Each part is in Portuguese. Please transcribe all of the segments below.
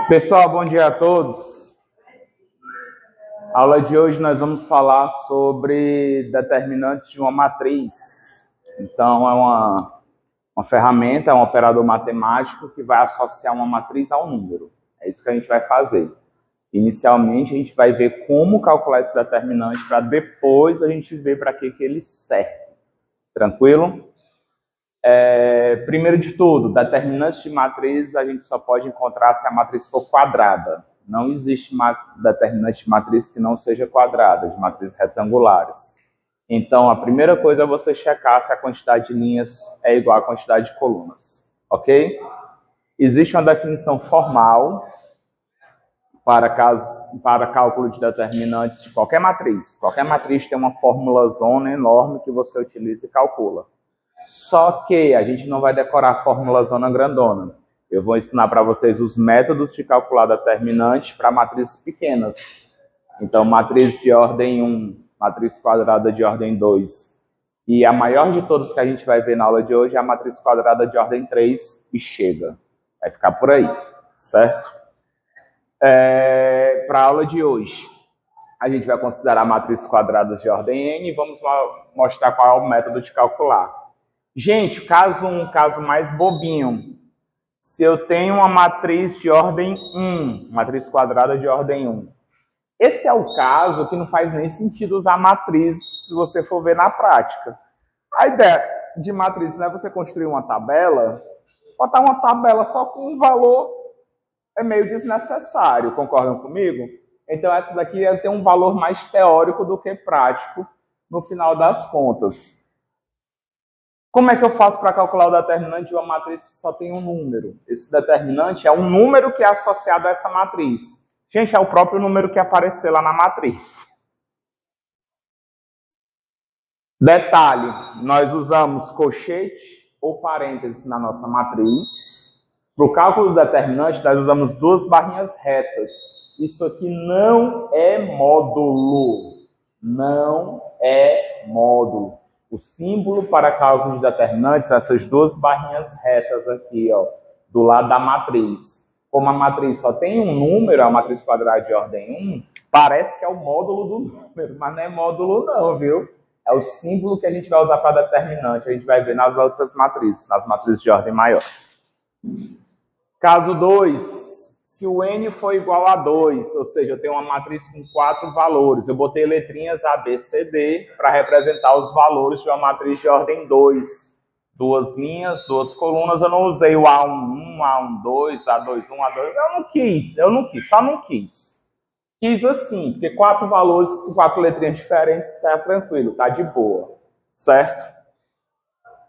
Pessoal, bom dia a todos. A aula de hoje nós vamos falar sobre determinantes de uma matriz. Então, é uma ferramenta, é um operador matemático que vai associar uma matriz a um número. É isso que a gente vai fazer. Inicialmente, a gente vai ver como calcular esse determinante para depois a gente ver para que ele serve. Tranquilo? Primeiro de tudo, determinantes de matriz a gente só pode encontrar se a matriz for quadrada. Não existe determinante de matriz que não seja quadrada, de matrizes retangulares. Então, a primeira coisa é você checar se a quantidade de linhas é igual à quantidade de colunas. Ok? Existe uma definição formal para cálculo de determinantes de qualquer matriz. Qualquer matriz tem uma fórmula zona enorme que você utiliza e calcula. Só que a gente não vai decorar a fórmula zona grandona. Eu vou ensinar para vocês os métodos de calcular determinantes para matrizes pequenas. Então, matriz de ordem 1, matriz quadrada de ordem 2. E a maior de todas que a gente vai ver na aula de hoje é a matriz quadrada de ordem 3 e chega. Vai ficar por aí, certo? Para a aula de hoje, a gente vai considerar matrizes quadradas de ordem n e vamos mostrar qual é o método de calcular. Gente, um caso mais bobinho. Se eu tenho uma matriz de ordem 1, matriz quadrada de ordem 1, esse é o caso que não faz nem sentido usar matriz se você for ver na prática. A ideia de matriz não é você construir uma tabela, botar uma tabela só com um valor é meio desnecessário, concordam comigo? Então essa daqui tem um valor mais teórico do que prático no final das contas. Como é que eu faço para calcular o determinante de uma matriz que só tem um número? Esse determinante é um número que é associado a essa matriz. Gente, é o próprio número que apareceu lá na matriz. Detalhe, nós usamos colchete ou parênteses na nossa matriz. Para o cálculo do determinante, nós usamos duas barrinhas retas. Isso aqui não é módulo. Não é módulo. O símbolo para cálculo de determinantes são essas duas barrinhas retas aqui, ó, do lado da matriz. Como a matriz só tem um número, a matriz quadrada de ordem 1, parece que é o módulo do número, mas não é módulo não, viu? É o símbolo que a gente vai usar para determinante, a gente vai ver nas outras matrizes, nas matrizes de ordem maiores. Caso 2. Se o n for igual a 2, ou seja, eu tenho uma matriz com 4 valores, eu botei letrinhas A, B, C, D para representar os valores de uma matriz de ordem 2. Duas linhas, duas colunas, eu não usei o A11, A12, A21, A2, eu não quis, só não quis. Quis assim, porque 4 valores com 4 letrinhas diferentes, tá tranquilo, tá de boa, certo?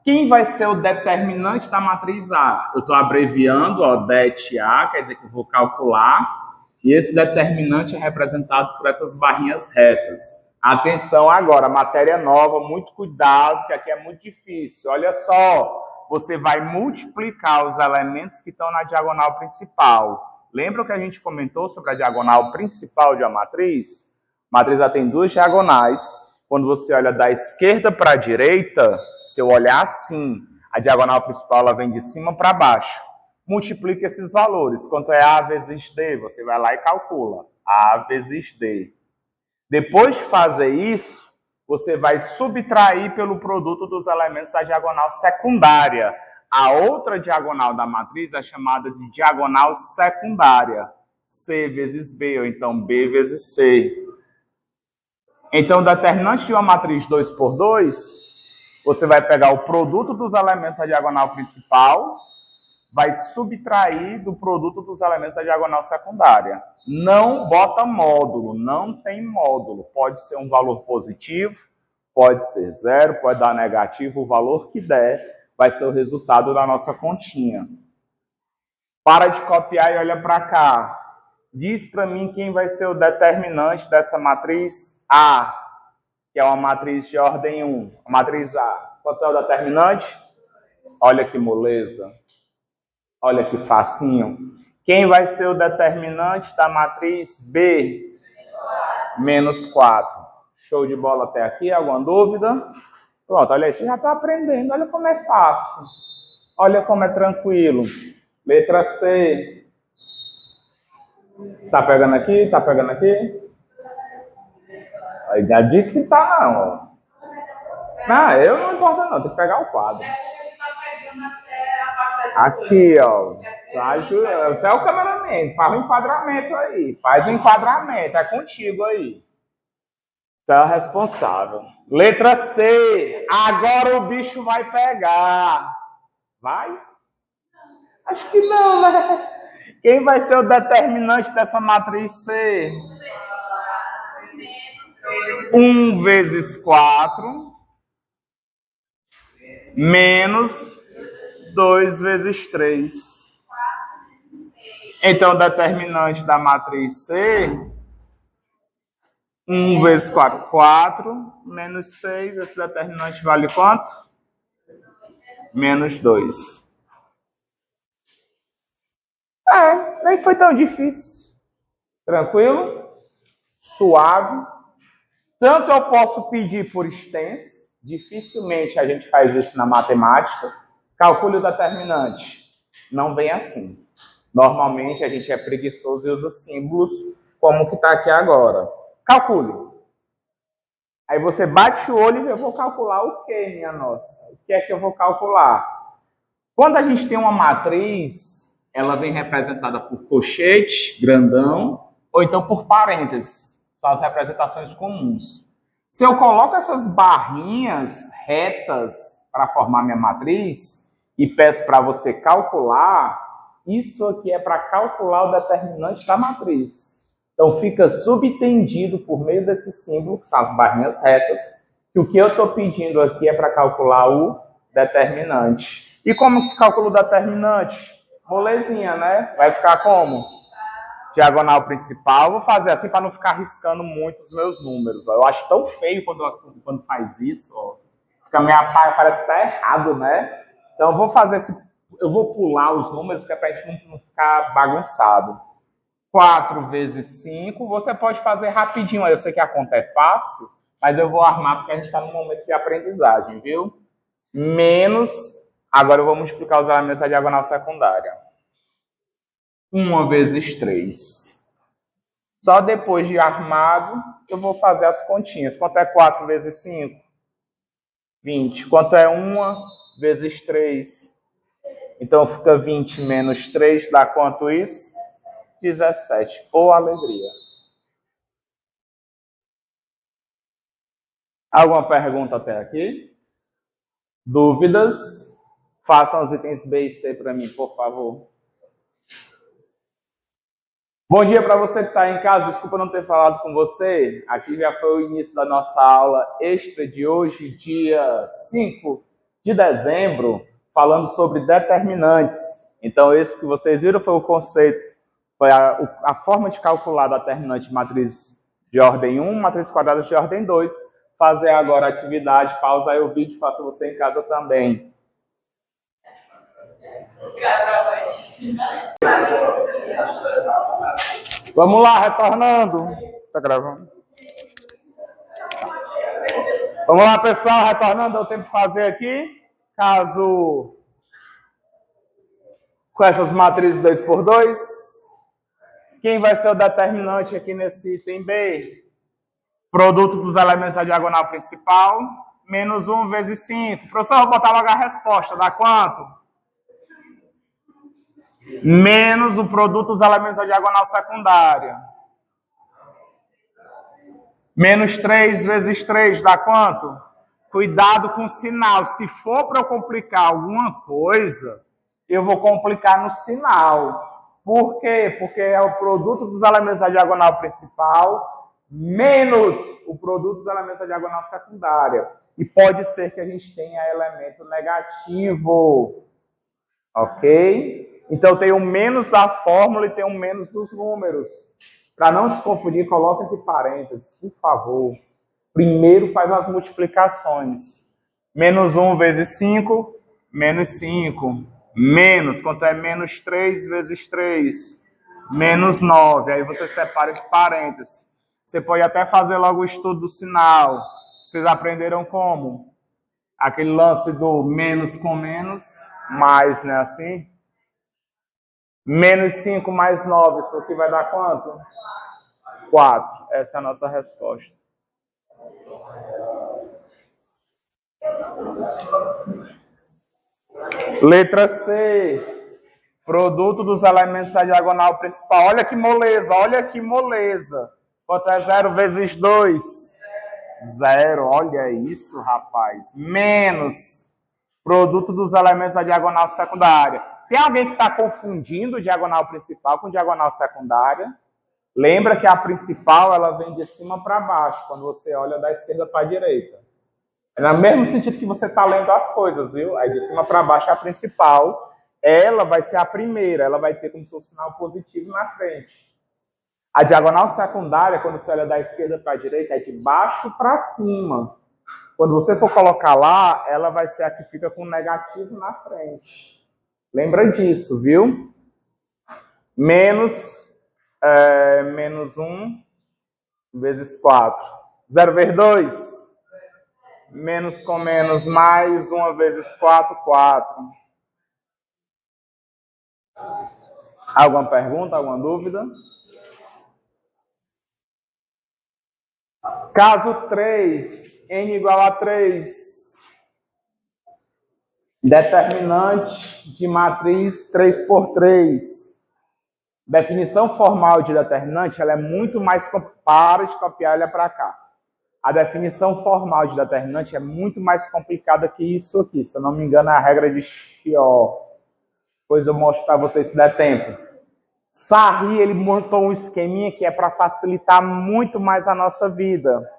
Quem vai ser o determinante da matriz A? Eu estou abreviando, ó, det-A, quer dizer que eu vou calcular, e esse determinante é representado por essas barrinhas retas. Atenção agora, matéria nova, muito cuidado, que aqui é muito difícil. Olha só, você vai multiplicar os elementos que estão na diagonal principal. Lembra o que a gente comentou sobre a diagonal principal de uma matriz? A matriz ela tem duas diagonais. Quando você olha da esquerda para a direita, se eu olhar assim, a diagonal principal ela vem de cima para baixo. Multiplica esses valores. Quanto é A vezes D? Você vai lá e calcula. A vezes D. Depois de fazer isso, você vai subtrair pelo produto dos elementos da diagonal secundária. A outra diagonal da matriz é chamada de diagonal secundária. C vezes B, ou então B vezes C. Então, o determinante de uma matriz 2 por 2, você vai pegar o produto dos elementos da diagonal principal, vai subtrair do produto dos elementos da diagonal secundária. Não bota módulo, não tem módulo. Pode ser um valor positivo, pode ser 0, pode dar negativo, o valor que der vai ser o resultado da nossa continha. Para de copiar e olha para cá. Diz para mim quem vai ser o determinante dessa matriz A, que é uma matriz de ordem 1. A matriz A. Quanto é o determinante? Olha que moleza. Olha que facinho. Quem vai ser o determinante da matriz B? Menos 4. Show de bola até aqui? Alguma dúvida? Pronto, olha aí. Você já está aprendendo. Olha como é fácil. Olha como é tranquilo. Letra C. Tá pegando aqui? Tá pegando aqui? Aí já disse que tá, não. Não, eu não importa não, tem que pegar o quadro. Aqui, ó. Você é o cameraman, faz o enquadramento aí. Faz o enquadramento, é contigo aí. Você é o responsável. Letra C. Agora o bicho vai pegar. Vai? Acho que não, né? Quem vai ser o determinante dessa matriz C? 1 vezes 4 menos 2 vezes 3. Então, o determinante da matriz C, 1 vezes 4, 4, menos 6, esse determinante vale quanto? Menos 2. Nem foi tão difícil. Tranquilo? Suave. Tanto eu posso pedir por extenso, dificilmente a gente faz isso na matemática. Calcule o determinante. Não vem assim. Normalmente a gente é preguiçoso e usa símbolos como que está aqui agora. Calcule. Aí você bate o olho e eu vou calcular o quê, minha nossa? O que é que eu vou calcular? Quando a gente tem uma matriz, ela vem representada por colchete, grandão, ou então por parênteses. São as representações comuns. Se eu coloco essas barrinhas retas para formar minha matriz e peço para você calcular, isso aqui é para calcular o determinante da matriz. Então fica subentendido por meio desse símbolo, que são as barrinhas retas, que o que eu estou pedindo aqui é para calcular o determinante. E como que calcula o determinante? Molezinha, né? Vai ficar como? Diagonal principal. Vou fazer assim para não ficar riscando muito os meus números. Ó. Eu acho tão feio quando faz isso. Ó. Fica meio, parece que está errado, né? Então eu vou fazer eu vou pular os números que é para a gente não ficar bagunçado. 4 vezes 5, você pode fazer rapidinho. Eu sei que a conta é fácil, mas eu vou armar porque a gente está num momento de aprendizagem, viu? Menos, agora eu vou multiplicar os elementos da diagonal secundária. 1 vezes 3. Só depois de armado, eu vou fazer as continhas. Quanto é 4 vezes 5? 20. Quanto é 1 vezes 3? Então fica 20 menos 3, dá quanto isso? 17. Ou alegria. Alguma pergunta até aqui? Dúvidas? Façam os itens B e C para mim, por favor. Bom dia para você que está em casa. Desculpa não ter falado com você. Aqui já foi o início da nossa aula extra de hoje, dia 5 de dezembro, falando sobre determinantes. Então, esse que vocês viram foi o conceito, foi a forma de calcular a determinante de matriz de ordem 1, matriz quadrada de ordem 2. Fazer agora a atividade, pausa aí o vídeo, faça você em casa também. Vamos lá, retornando. Tá gravando? Vamos lá, pessoal, retornando, eu tenho que fazer aqui. Caso com essas matrizes 2×2, quem vai ser o determinante aqui nesse item B? Produto dos elementos da diagonal principal, menos 1 vezes 5. Professor, vou botar logo a resposta, dá quanto? Menos o produto dos elementos da diagonal secundária. Menos 3 vezes 3 dá quanto? Cuidado com o sinal. Se for para eu complicar alguma coisa, eu vou complicar no sinal. Por quê? Porque é o produto dos elementos da diagonal principal menos o produto dos elementos da diagonal secundária. E pode ser que a gente tenha elemento negativo. Ok? Então, tem o menos da fórmula e tem o menos dos números. Para não se confundir, coloca aqui parênteses, por favor. Primeiro faz as multiplicações. Menos 1 vezes 5, menos 5. Menos, quanto é menos 3 vezes 3? Menos 9. Aí você separa de parênteses. Você pode até fazer logo o estudo do sinal. Vocês aprenderam como? Aquele lance do menos com menos, mais, né? Assim. Menos 5 mais 9, isso aqui vai dar quanto? 4. Essa é a nossa resposta. Letra C. Produto dos elementos da diagonal principal. Olha que moleza, olha que moleza. Quanto é 0 vezes 2? 0. Olha isso, rapaz. Menos produto dos elementos da diagonal secundária. Tem alguém que está confundindo diagonal principal com diagonal secundária? Lembra que a principal ela vem de cima para baixo, quando você olha da esquerda para a direita. É no mesmo sentido que você está lendo as coisas, viu? Aí de cima para baixo a principal, ela vai ser a primeira, ela vai ter como seu sinal positivo na frente. A diagonal secundária, quando você olha da esquerda para a direita, é de baixo para cima. Quando você for colocar lá, ela vai ser a que fica com negativo na frente. Lembra disso, viu? Menos 1 vezes 4. 0 vezes 2. Menos com menos mais 1 vezes 4, 4. Alguma pergunta, alguma dúvida? Caso 3, n igual a 3. Determinante de matriz 3 por 3. Definição formal de determinante, ela é muito mais... Para de copiar, olha para cá. A definição formal de determinante é muito mais complicada que isso aqui. Se eu não me engano, é a regra de Chió. Depois eu mostro para vocês se der tempo. Sarri, ele montou um esqueminha que é para facilitar muito mais a nossa vida.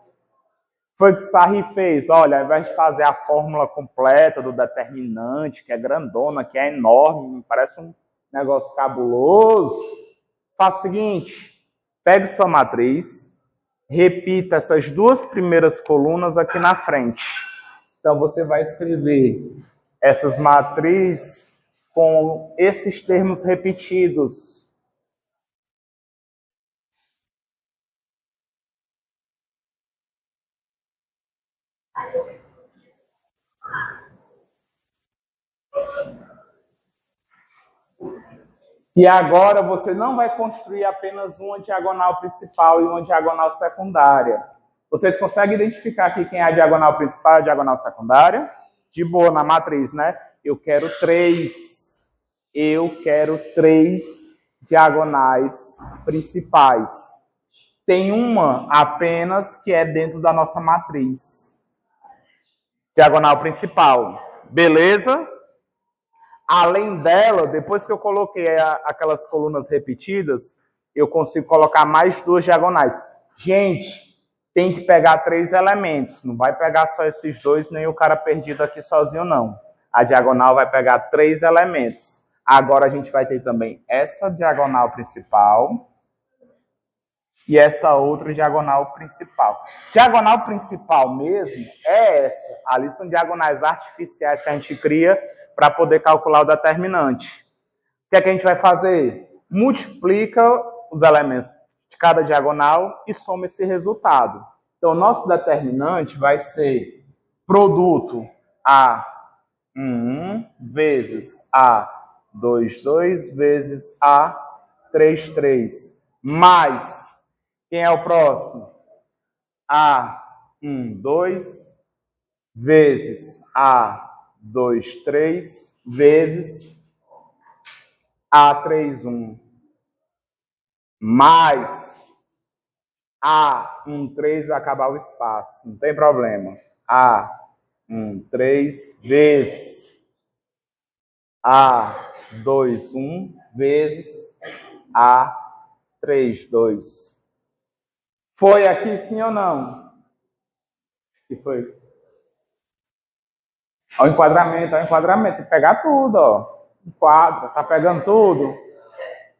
Foi o que Sarri fez. Olha, ao invés de fazer a fórmula completa do determinante, que é grandona, que é enorme, parece um negócio cabuloso, faça o seguinte, pegue sua matriz, repita essas duas primeiras colunas aqui na frente. Então, você vai escrever essas matrizes com esses termos repetidos. E agora você não vai construir apenas uma diagonal principal e uma diagonal secundária. Vocês conseguem identificar aqui quem é a diagonal principal e a diagonal secundária? De boa, na matriz, né? Eu quero 3. Eu quero 3 diagonais principais. Tem uma apenas que é dentro da nossa matriz. Diagonal principal. Beleza? Além dela, depois que eu coloquei aquelas colunas repetidas, eu consigo colocar mais 2 diagonais. Gente, tem que pegar 3 elementos. Não vai pegar só esses 2, nem o cara perdido aqui sozinho, não. A diagonal vai pegar 3 elementos. Agora a gente vai ter também essa diagonal principal e essa outra diagonal principal. Diagonal principal mesmo é essa. Ali são diagonais artificiais que a gente cria para poder calcular o determinante. O que é que a gente vai fazer? Multiplica os elementos de cada diagonal e soma esse resultado. Então, o nosso determinante vai ser produto A1 vezes A2 vezes A3 mais, quem é o próximo? A12 vezes A23 vezes A31 mais A13 vai acabar o espaço, não tem problema. A13 vezes A21 vezes A32. Foi aqui sim ou não? O que foi? Olha o enquadramento, olha o enquadramento. Tem que pegar tudo, ó. Enquadra, tá pegando tudo?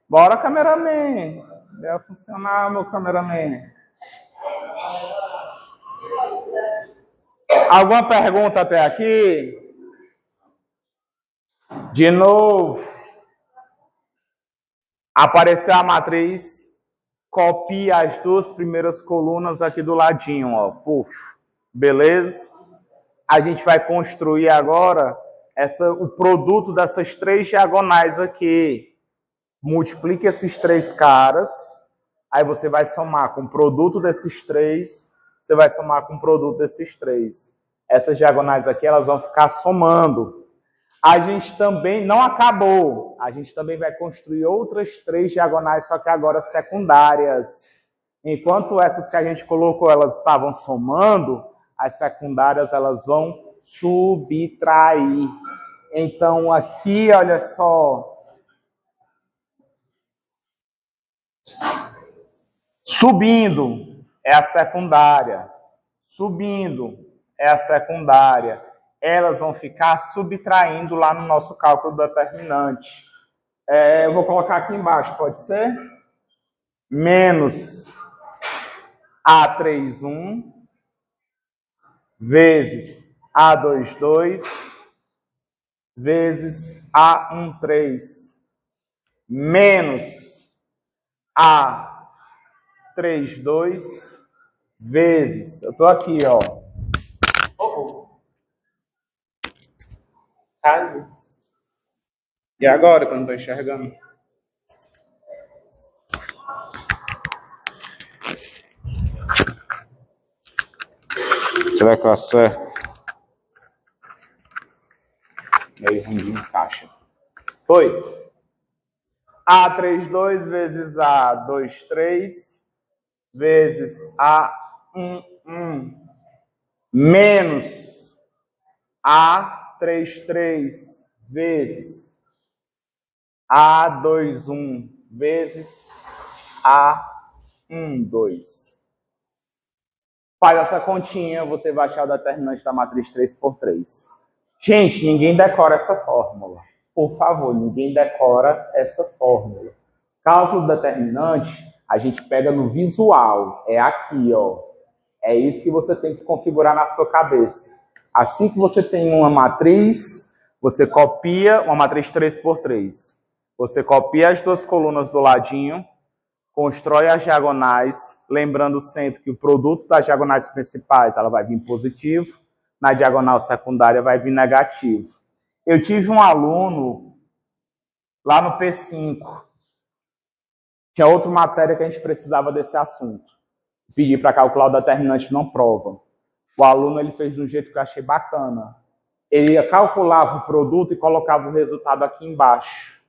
Bora, cameraman. Deve funcionar, meu cameraman. Alguma pergunta até aqui? De novo. Apareceu a matriz. Copia as 2 primeiras colunas aqui do ladinho, ó. Puf. Beleza? A gente vai construir agora o produto dessas 3 diagonais aqui. multiplique esses 3 caras, aí você vai somar com o produto desses 3, você vai somar com o produto desses 3. Essas diagonais aqui, elas vão ficar somando. A gente também não acabou. A gente também vai construir outras 3 diagonais, só que agora secundárias. Enquanto essas que a gente colocou, elas estavam somando, as secundárias, elas vão subtrair. Então, aqui, olha só. Subindo é a secundária. Subindo é a secundária. Elas vão ficar subtraindo lá no nosso cálculo determinante. Eu vou colocar aqui embaixo, pode ser? Menos A31 vezes A22 vezes A13 menos A32 vezes... Eu estou aqui, ó. E agora, que eu não estou enxergando? Será que eu acerto? Meio ruim de encaixa. Foi. A32 vezes A23 vezes A11 menos A33 vezes A21 vezes A12. Faz essa continha, você vai achar o determinante da matriz 3 por 3. Gente, ninguém decora essa fórmula. Por favor, ninguém decora essa fórmula. Cálculo determinante, a gente pega no visual. É aqui, ó. É isso que você tem que configurar na sua cabeça. Assim que você tem uma matriz, você copia uma matriz 3 por 3. Você copia as 2 colunas do ladinho, constrói as diagonais, lembrando sempre que o produto das diagonais principais ela vai vir positivo, na diagonal secundária vai vir negativo. Eu tive um aluno lá no P5, tinha outra matéria que a gente precisava desse assunto. Pedi para calcular o determinante não prova. O aluno ele fez de um jeito que eu achei bacana. Ele calculava o produto e colocava o resultado aqui embaixo,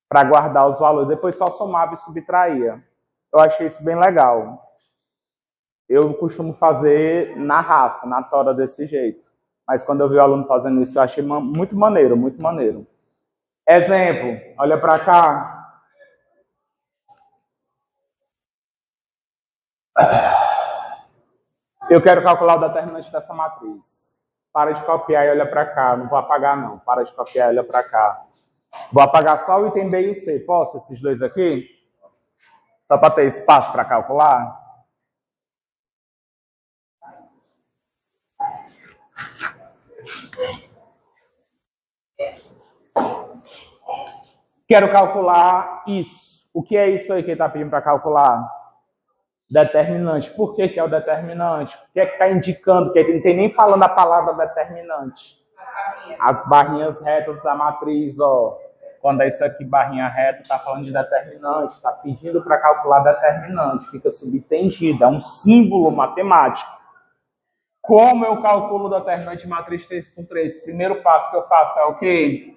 para guardar os valores. Depois só somava e subtraía. Eu achei isso bem legal. Eu costumo fazer na raça, na tora desse jeito. Mas quando eu vi o aluno fazendo isso, eu achei muito maneiro, muito maneiro. Exemplo, olha para cá. Eu quero calcular o determinante dessa matriz. Para de copiar e olha para cá. Não vou apagar, não. Para de copiar e olha para cá. Vou apagar só o item B e o C. Posso, esses dois aqui? Só para ter espaço para calcular? Quero calcular isso. O que é isso aí que ele está pedindo para calcular? Determinante. Por que é o determinante? O que é que está indicando? Que ele não tem nem falando a palavra determinante. As barrinhas retas da matriz, ó. Quando é isso aqui, barrinha reta, está falando de determinante. Está pedindo para calcular determinante. Fica subentendido. É um símbolo matemático. Como eu calculo o determinante de matriz 3 por 3? Primeiro passo que eu faço é o quê?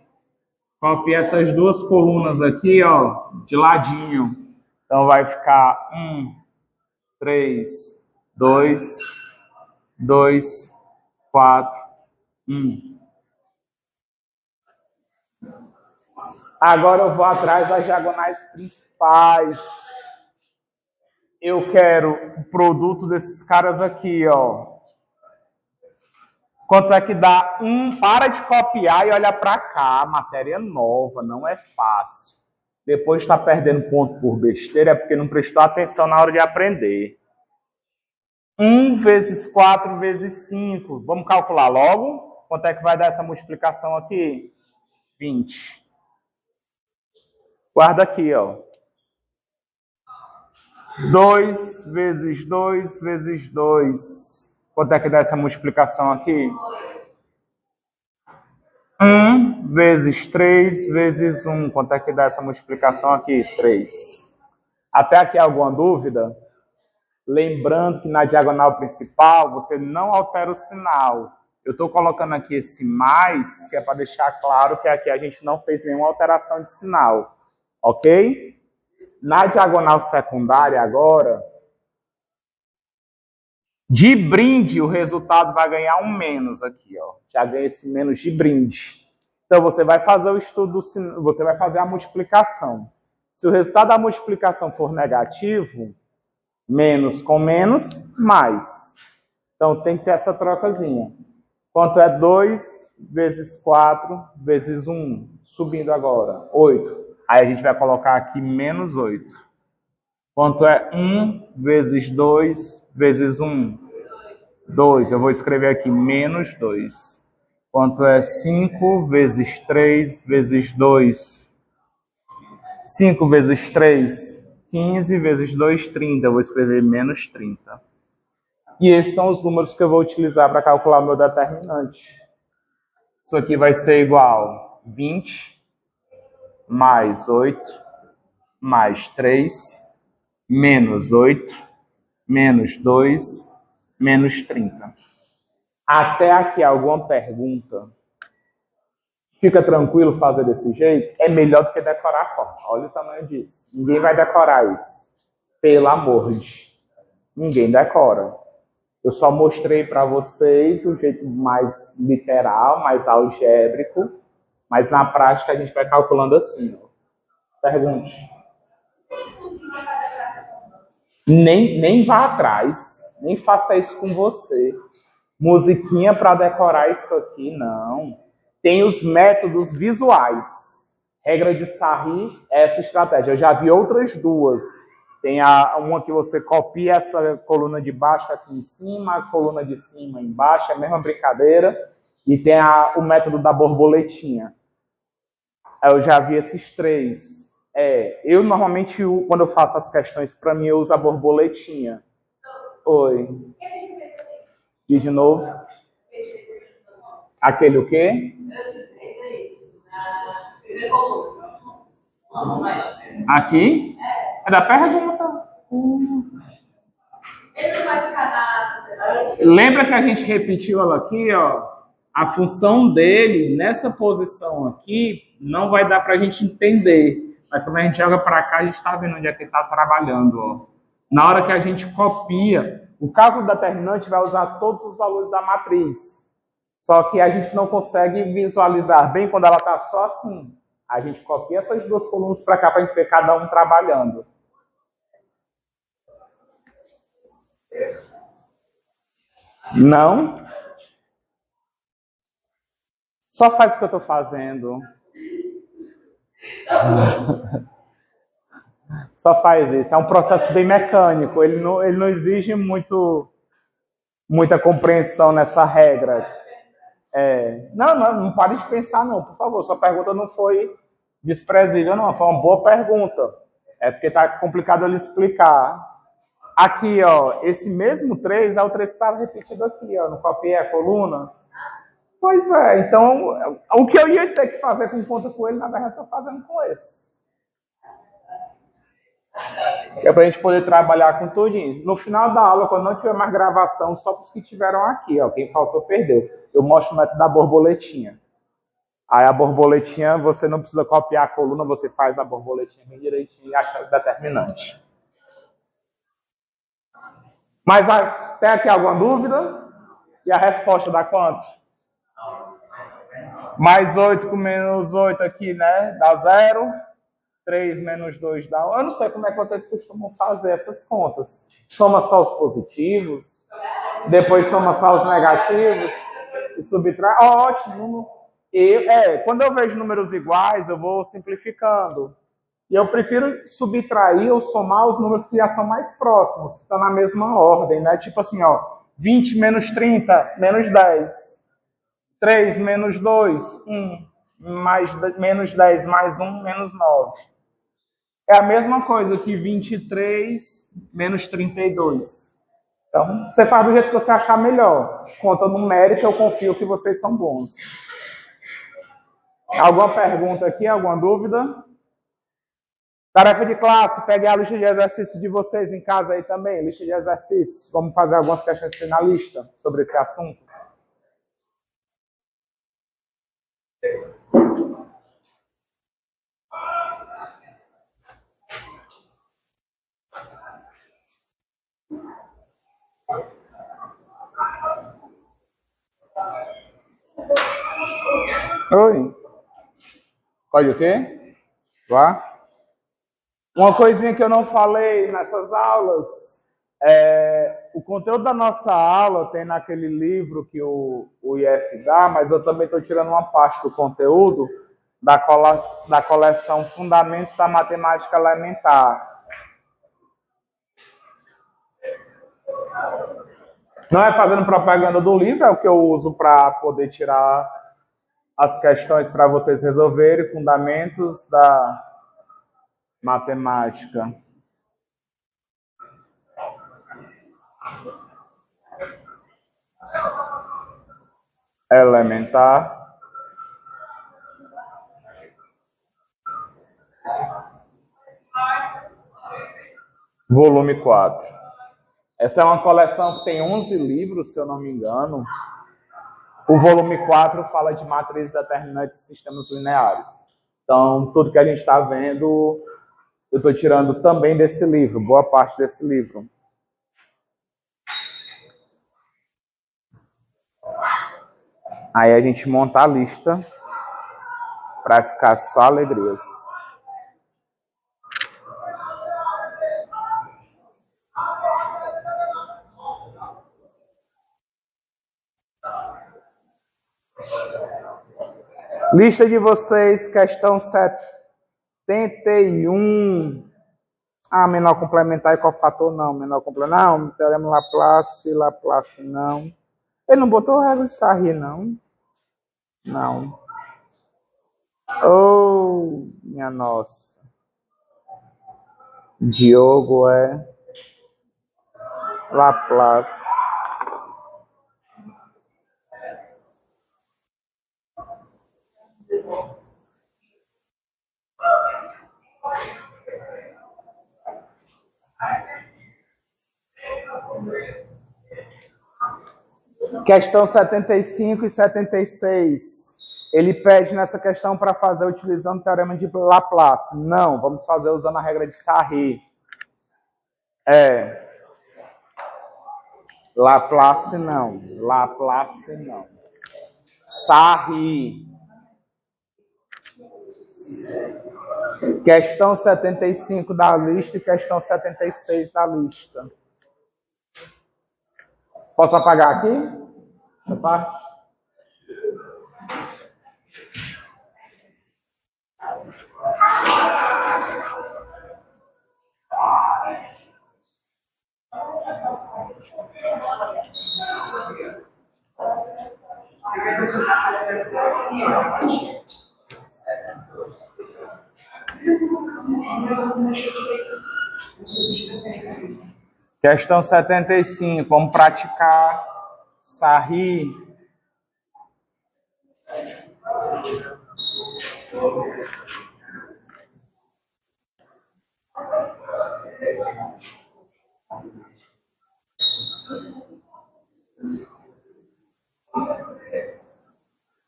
Copio essas 2 colunas aqui, ó, de ladinho. Então vai ficar 1, 3, 2, 2, 4, 1. Agora eu vou atrás das diagonais principais. Eu quero o produto desses caras aqui, ó. Quanto é que dá? Para de copiar e olha para cá. Matéria nova, não é fácil. Depois está perdendo ponto por besteira, é porque não prestou atenção na hora de aprender. 1 vezes 4 vezes 5. Vamos calcular logo? Quanto é que vai dar essa multiplicação aqui? 20. Guarda aqui, ó. 2 vezes 2 vezes 2. Quanto é que dá essa multiplicação aqui? 1 vezes 3 vezes 1. Quanto é que dá essa multiplicação aqui? 3. Até aqui alguma dúvida? Lembrando que na diagonal principal você não altera o sinal. Eu estou colocando aqui esse mais, que é para deixar claro que aqui a gente não fez nenhuma alteração de sinal. Ok? Na diagonal secundária agora, de brinde o resultado vai ganhar um menos aqui, ó. Já ganha esse menos de brinde. Então você vai fazer o estudo, você vai fazer a multiplicação. Se o resultado da multiplicação for negativo, menos com menos, mais. Então tem que ter essa trocazinha. Quanto é 2 vezes 4 vezes 1? Subindo agora, 8. Aí a gente vai colocar aqui menos 8. Quanto é 1 vezes 2 vezes 1? 2. Eu vou escrever aqui menos 2. Quanto é 5 vezes 3 vezes 2? 5 vezes 3, 15 vezes 2, 30. Eu vou escrever menos 30. E esses são os números que eu vou utilizar para calcular o meu determinante. Isso aqui vai ser igual a 20 mais 8 mais 3 menos 8 menos 2 menos 30. Até aqui alguma pergunta? Fica tranquilo fazer desse jeito? É melhor do que decorar a forma. Olha o tamanho disso. Ninguém vai decorar isso. Pelo amor de... Ninguém decora. Eu só mostrei para vocês o jeito mais literal, mais algébrico, mas na prática a gente vai calculando assim. Ó. Pergunte. Nem vá atrás, nem faça isso com você. Musiquinha para decorar isso aqui, não. Tem os métodos visuais. Regra de Sarri é essa estratégia. Eu já vi outras duas. Tem uma que você copia essa coluna de baixo aqui em cima, a coluna de cima embaixo, é a mesma brincadeira. E tem o método da borboletinha. Eu já vi esses três. Eu normalmente, quando eu faço as questões, para mim, eu uso a borboletinha. Oi. Diz de novo. Aquele o quê? Aqui? É da pergunta. Lembra que a gente repetiu ela aqui, ó? A função dele, nessa posição aqui, não vai dar para a gente entender. Mas quando a gente joga para cá, a gente está vendo onde é que ele está trabalhando, ó. Na hora que a gente copia, o cálculo determinante vai usar todos os valores da matriz. Só que a gente não consegue visualizar bem quando ela está só assim. A gente copia essas duas colunas para cá para a gente ver cada um trabalhando. Não? Só faz o que eu estou fazendo. Só faz isso. É um processo bem mecânico. Ele não exige muita compreensão nessa regra. Não pare de pensar, não, por favor. Sua pergunta não foi desprezível, não. Foi uma boa pergunta. É porque está complicado ele explicar. Aqui, ó, esse mesmo 3 é o 3 que estava repetido aqui, ó. Não copiei a coluna. Pois é, então, o que eu ia ter que fazer com conta com ele, na verdade, eu estou fazendo com esse. É para a gente poder trabalhar com tudinho. No final da aula, quando não tiver mais gravação, só para os que tiveram aqui, ó. Quem faltou, perdeu. Eu mostro o método da borboletinha. Aí a borboletinha, você não precisa copiar a coluna, você faz a borboletinha bem direitinho e acha o determinante. Mas tem aqui alguma dúvida? E a resposta dá quanto? Mais 8 com menos 8 aqui, né? Dá 0. 3 menos 2 dá 1. Eu não sei como é que vocês costumam fazer essas contas. Soma só os positivos, depois soma só os negativos e subtrai. Ótimo. Quando eu vejo números iguais, eu vou simplificando. E eu prefiro subtrair ou somar os números que já são mais próximos, que estão na mesma ordem, né? Tipo assim, ó, 20 menos 30, menos 10. 3 menos 2, 1. Menos 10 mais 1, menos 9. É a mesma coisa que 23 menos 32. Então, você faz do jeito que você achar melhor. Conta numérica, eu confio que vocês são bons. Alguma pergunta aqui? Alguma dúvida? Tarefa de classe, pegue a lista de exercícios de vocês em casa aí também, lista de exercícios. Vamos fazer algumas questões finalistas sobre esse assunto. Oi. Pode o quê? Vá. Uma coisinha que eu não falei nessas aulas, o conteúdo da nossa aula tem naquele livro que o IF dá, mas eu também estou tirando uma parte do conteúdo da coleção Fundamentos da Matemática Elementar. Não é fazendo propaganda do livro, é o que eu uso para poder tirar as questões para vocês resolverem, Fundamentos da Matemática Elementar. Volume 4. Essa é uma coleção que tem 11 livros, se eu não me engano. O volume 4 fala de matrizes determinantes e sistemas lineares. Então, tudo que a gente está vendo, eu estou tirando também desse livro, boa parte desse livro. Aí a gente monta a lista para ficar só alegrias. Lista de vocês, questão 71. Menor complementar e cofator não. Menor complementar não. Teorema Laplace não. Ele não botou regra de Sarri, não? Não. Oh, minha nossa. Diogo é Laplace. Questão 75 e 76. Ele pede nessa questão para fazer utilizando o teorema de Laplace. Não, vamos fazer usando a regra de Sarri. Laplace não. Laplace não. Sarri. Questão 75 da lista e questão 76 da lista. Posso apagar aqui? Essa parte? Questão 75. Vamos praticar Sarri.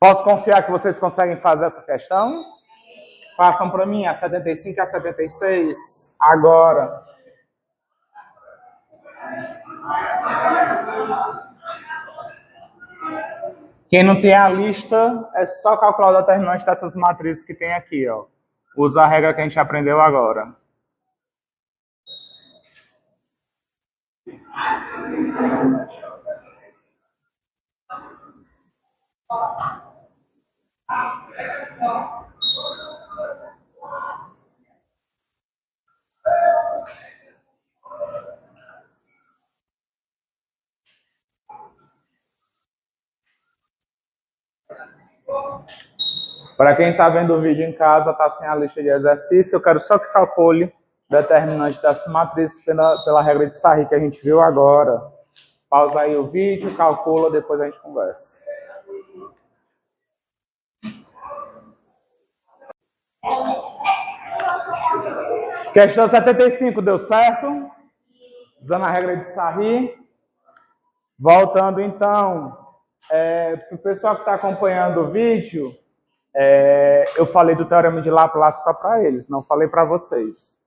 Posso confiar que vocês conseguem fazer essa questão? Façam para mim a 75 e a 76 agora. Quem não tem a lista, é só calcular o determinante dessas matrizes que tem aqui, ó. Usa a regra que a gente aprendeu agora. Para quem está vendo o vídeo em casa, está sem a lista de exercício, eu quero só que calcule o determinante dessa matriz pela regra de Sarri que a gente viu agora. Pausa aí o vídeo, calcula, depois a gente conversa. Questão 75, deu certo? Usando a regra de Sarri. Voltando, então, para o pessoal que está acompanhando o vídeo, eu falei do Teorema de Laplace só para eles, não falei para vocês.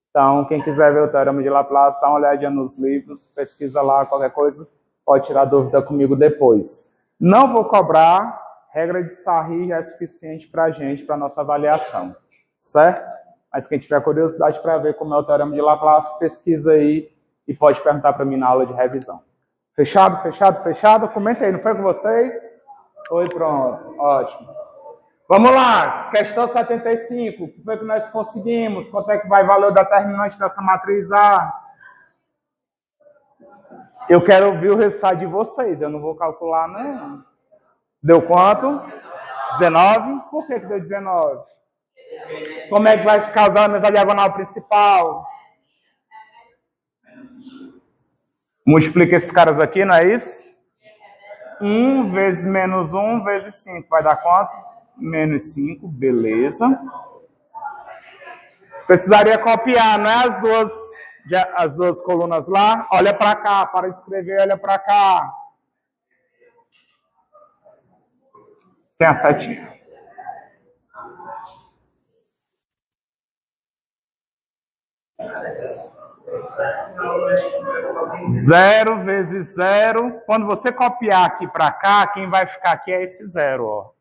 Então, quem quiser ver o Teorema de Laplace, dá uma olhadinha nos livros, pesquisa lá, qualquer coisa, pode tirar dúvida comigo depois. Não vou cobrar, regra de Sarri já é suficiente para a gente, para a nossa avaliação, certo? Mas quem tiver curiosidade para ver como é o Teorema de Laplace, pesquisa aí e pode perguntar para mim na aula de revisão. Fechado, fechado, fechado? Comenta aí, não foi com vocês? Foi, pronto, ótimo. Vamos lá, questão 75, o que foi que nós conseguimos? Quanto é que vai o valor determinante dessa matriz A? Eu quero ouvir o resultado de vocês, eu não vou calcular não. Deu quanto? 19? Por que deu 19? Como é que vai ficar usando essa diagonal principal? Multiplica esses caras aqui, não é isso? 1 vezes menos 1 vezes 5, vai dar quanto? Menos 5, beleza. Precisaria copiar, não é as duas colunas lá? Olha para cá, para de escrever, olha para cá. Sem a setinha. Zero vezes zero. Quando você copiar aqui para cá, quem vai ficar aqui é esse zero, ó.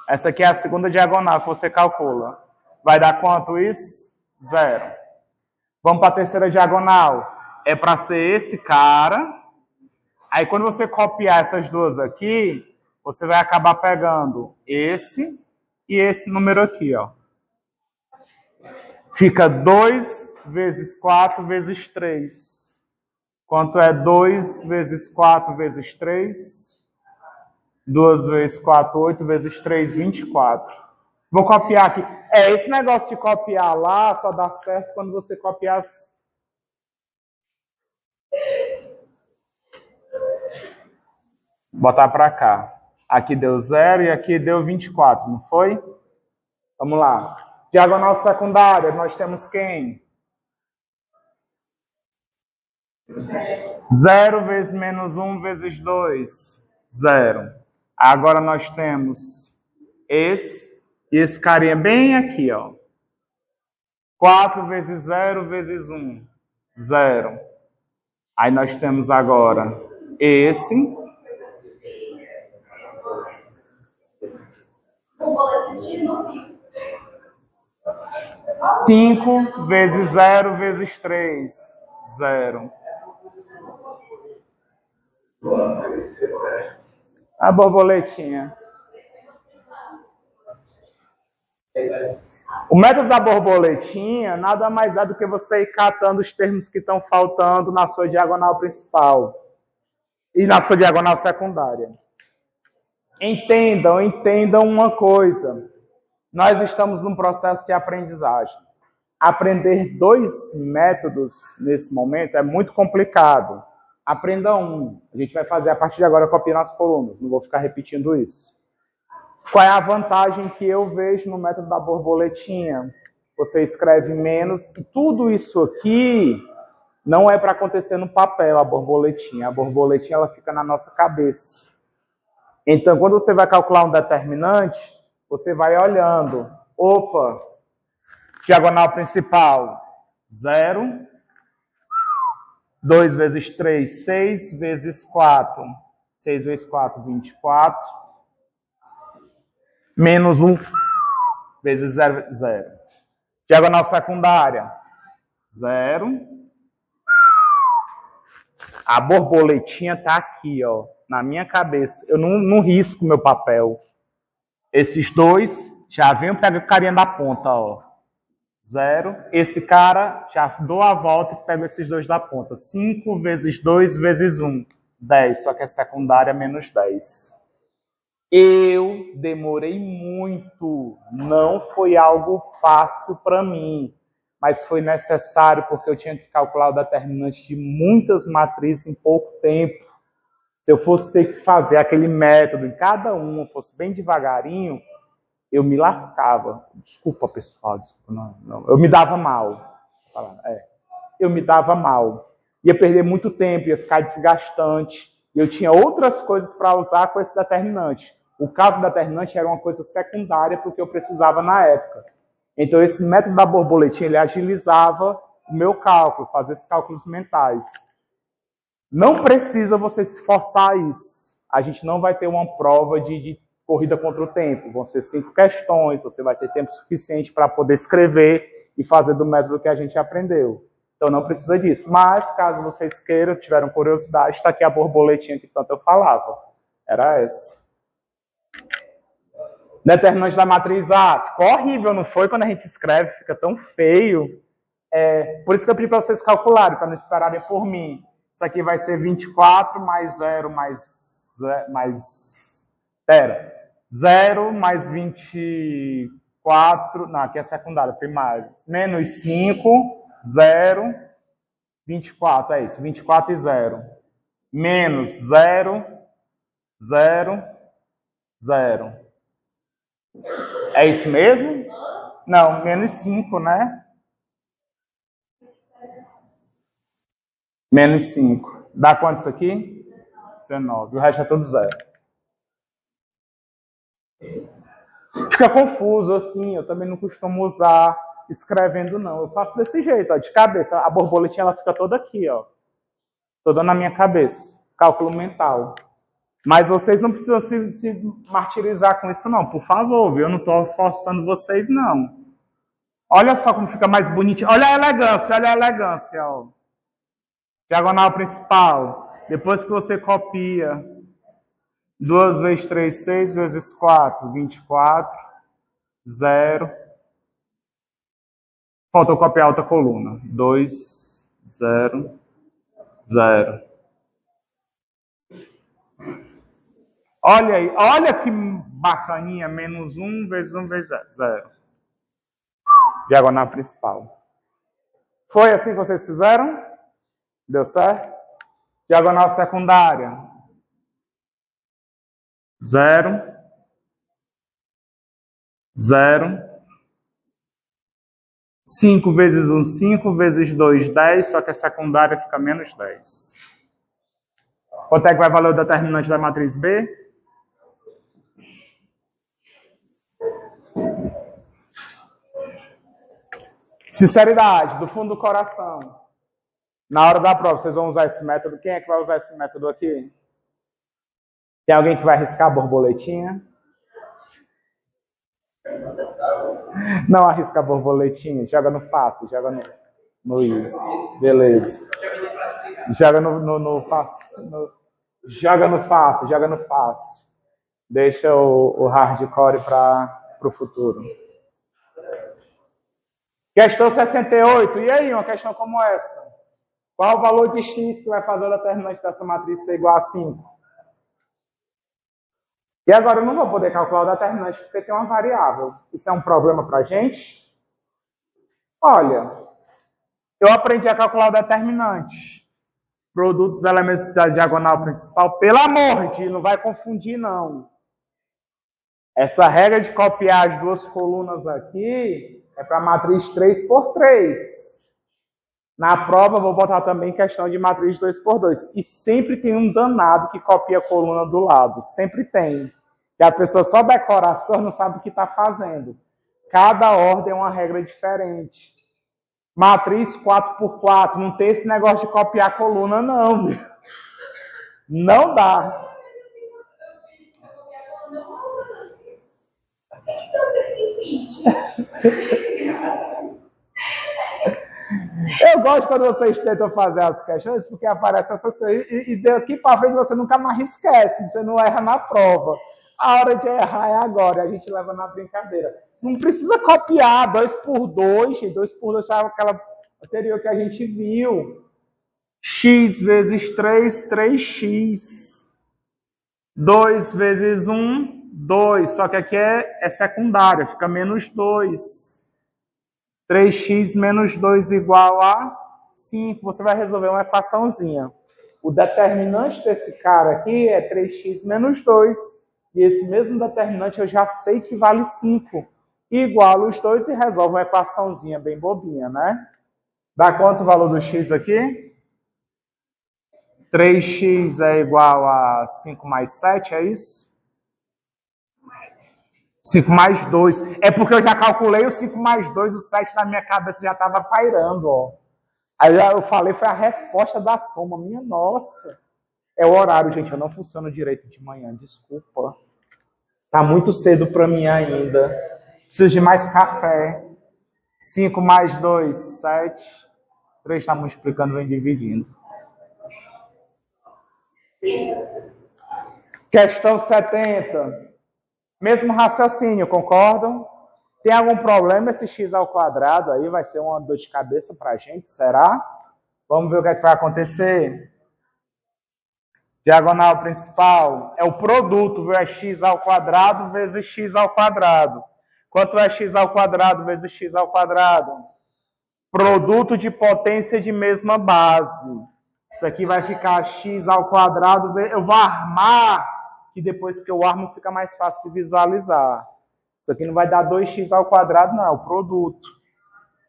Essa aqui é a segunda diagonal que você calcula. Vai dar quanto isso? Zero. Vamos para a terceira diagonal. É para ser esse cara. Aí quando você copiar essas duas aqui, você vai acabar pegando esse e esse número aqui, ó. Fica 2 vezes 4 vezes 3. Quanto é 2 vezes 4 vezes 3? 2 vezes 4, 8 vezes 3, 24. Vou copiar aqui. Esse negócio de copiar lá só dá certo quando você copiar as... Botar para cá. Aqui deu 0 e aqui deu 24, não foi? Vamos lá. Diagonal secundária, nós temos quem? 0 vezes menos 1 vezes 2. 0. Agora nós temos esse e esse carinha bem aqui, ó. 4 vezes 0 vezes 1. 0. Aí nós temos agora esse. O boletim 5 vezes 0 vezes 3. 0. A borboletinha. O método da borboletinha nada mais é do que você ir catando os termos que estão faltando na sua diagonal principal e na sua diagonal secundária. Entendam uma coisa. Nós estamos num processo de aprendizagem. Aprender 2 métodos nesse momento é muito complicado. Aprenda um. A gente vai fazer a partir de agora copiar nas colunas. Não vou ficar repetindo isso. Qual é a vantagem que eu vejo no método da borboletinha? Você escreve menos. E tudo isso aqui não é para acontecer no papel, a borboletinha. A borboletinha ela fica na nossa cabeça. Então, quando você vai calcular um determinante, você vai olhando. Opa, diagonal principal, 0. 2 vezes 3, 6 vezes 4. 6 vezes 4, 24. Menos 1 vezes 0, 0. Diagonal secundária, 0. A borboletinha está aqui, ó, na minha cabeça. Eu não risco meu papel. Esses dois já vem, pega o carinha da ponta, ó. 0. Esse cara, já dou a volta e pego esses dois da ponta. 5 vezes 2 vezes 1. 10, só que é secundária menos 10. Eu demorei muito. Não foi algo fácil para mim. Mas foi necessário porque eu tinha que calcular o determinante de muitas matrizes em pouco tempo. Se eu fosse ter que fazer aquele método em cada uma, fosse bem devagarinho, eu me lascava. Desculpa, pessoal, desculpa, não. Eu me dava mal. Eu me dava mal. Ia perder muito tempo, ia ficar desgastante. Eu tinha outras coisas para usar com esse determinante. O cálculo determinante era uma coisa secundária para o que eu precisava na época. Então, esse método da borboletinha, ele agilizava o meu cálculo, fazer esses cálculos mentais. Não precisa você se forçar a isso. A gente não vai ter uma prova de corrida contra o tempo. Vão ser 5 questões, você vai ter tempo suficiente para poder escrever e fazer do método que a gente aprendeu. Então, não precisa disso. Mas, caso vocês queiram, tiveram curiosidade, está aqui a borboletinha que tanto eu falava. Era essa. Determinante da matriz A. Ficou horrível, não foi? Quando a gente escreve, fica tão feio. Por isso que eu pedi para vocês calcularem, para não esperarem por mim. Isso aqui vai ser 24 mais 0 0 mais 24... Não, aqui é secundária, primária. Menos 5, 0, 24, é isso. 24 e 0. Menos 0, 0, 0. É isso mesmo? Não, menos 5, né? Menos 5. Dá quanto isso aqui? 19. O resto é tudo 0. Fica confuso, assim. Eu também não costumo usar escrevendo, não. Eu faço desse jeito, ó, de cabeça. A borboletinha, ela fica toda aqui, ó. Toda na minha cabeça. Cálculo mental. Mas vocês não precisam se martirizar com isso, não. Por favor, viu? Eu não estou forçando vocês, não. Olha só como fica mais bonitinho. Olha a elegância, ó. Diagonal principal. Depois que você copia 2 vezes 3, 6 vezes 4, 24, 0. Faltou copiar outra coluna. 2, 0, 0. Olha aí, olha que bacaninha. Menos 1 vezes 1 vezes 0. Diagonal principal. Foi assim que vocês fizeram? Deu certo? Diagonal secundária. 0. 0. 5 vezes 1, 5 vezes 2, 10. Só que a secundária fica menos 10. Quanto é que vai valer o determinante da matriz B? Sinceridade, do fundo do coração. Na hora da prova, vocês vão usar esse método. Quem é que vai usar esse método aqui? Tem alguém que vai arriscar a borboletinha? Não arrisca a borboletinha. Joga no fácil, joga no easy. Beleza. Joga no fácil. Joga no fácil, joga no fácil. Deixa o hardcore para o futuro. Questão 68. E aí, uma questão como essa? Qual o valor de x que vai fazer o determinante dessa matriz ser igual a 5? E agora eu não vou poder calcular o determinante porque tem uma variável. Isso é um problema para a gente? Olha, eu aprendi a calcular o determinante. Produto dos elementos da diagonal principal. Pelo amor de Deus, não vai confundir, não. Essa regra de copiar as duas colunas aqui é para a matriz 3 por 3. Na prova, eu vou botar também questão de matriz 2 por 2. E sempre tem um danado que copia a coluna do lado. Sempre tem. E a pessoa só decora as coisas, não sabe o que está fazendo. Cada ordem é uma regra diferente. Matriz 4 por 4. Não tem esse negócio de copiar a coluna, não. Não dá. Eu gosto quando vocês tentam fazer as questões, porque aparecem essas coisas. E daqui para frente você nunca mais esquece, você não erra na prova. A hora de errar é agora, a gente leva na brincadeira. Não precisa copiar 2 por 2, 2 por 2 é aquela anterior que a gente viu. X vezes 3, 3x. 2 vezes 1, 2. Só que aqui é secundária, fica menos 2. 3x menos 2 igual a 5. Você vai resolver uma equaçãozinha. O determinante desse cara aqui é 3x menos 2. e esse mesmo determinante eu já sei que vale 5. Iguala os dois e resolve uma equaçãozinha bem bobinha, né? Dá quanto o valor do x aqui? 3x é igual a 5 mais 7, é isso? 5 mais 2. É porque eu já calculei o 5 mais 2, o 7 na minha cabeça já estava pairando, ó. Aí eu falei, foi a resposta da soma. Minha nossa. É o horário, gente. Eu não funciono direito de manhã, desculpa. Tá muito cedo para mim ainda. Preciso de mais café. 5 mais 2, 7. 3 está multiplicando, vem dividindo. Questão 70. Mesmo raciocínio, concordam? Tem algum problema esse x ao quadrado aí? Vai ser uma dor de cabeça para a gente, será? Vamos ver o que é que vai acontecer. Diagonal principal é o produto, viu? É x ao quadrado vezes x ao quadrado. Quanto é x ao quadrado vezes x ao quadrado? Produto de potência de mesma base. Isso aqui vai ficar x ao quadrado. Eu vou armar, que depois que eu armo fica mais fácil de visualizar. Isso aqui não vai dar 2x ao quadrado, não. É o produto.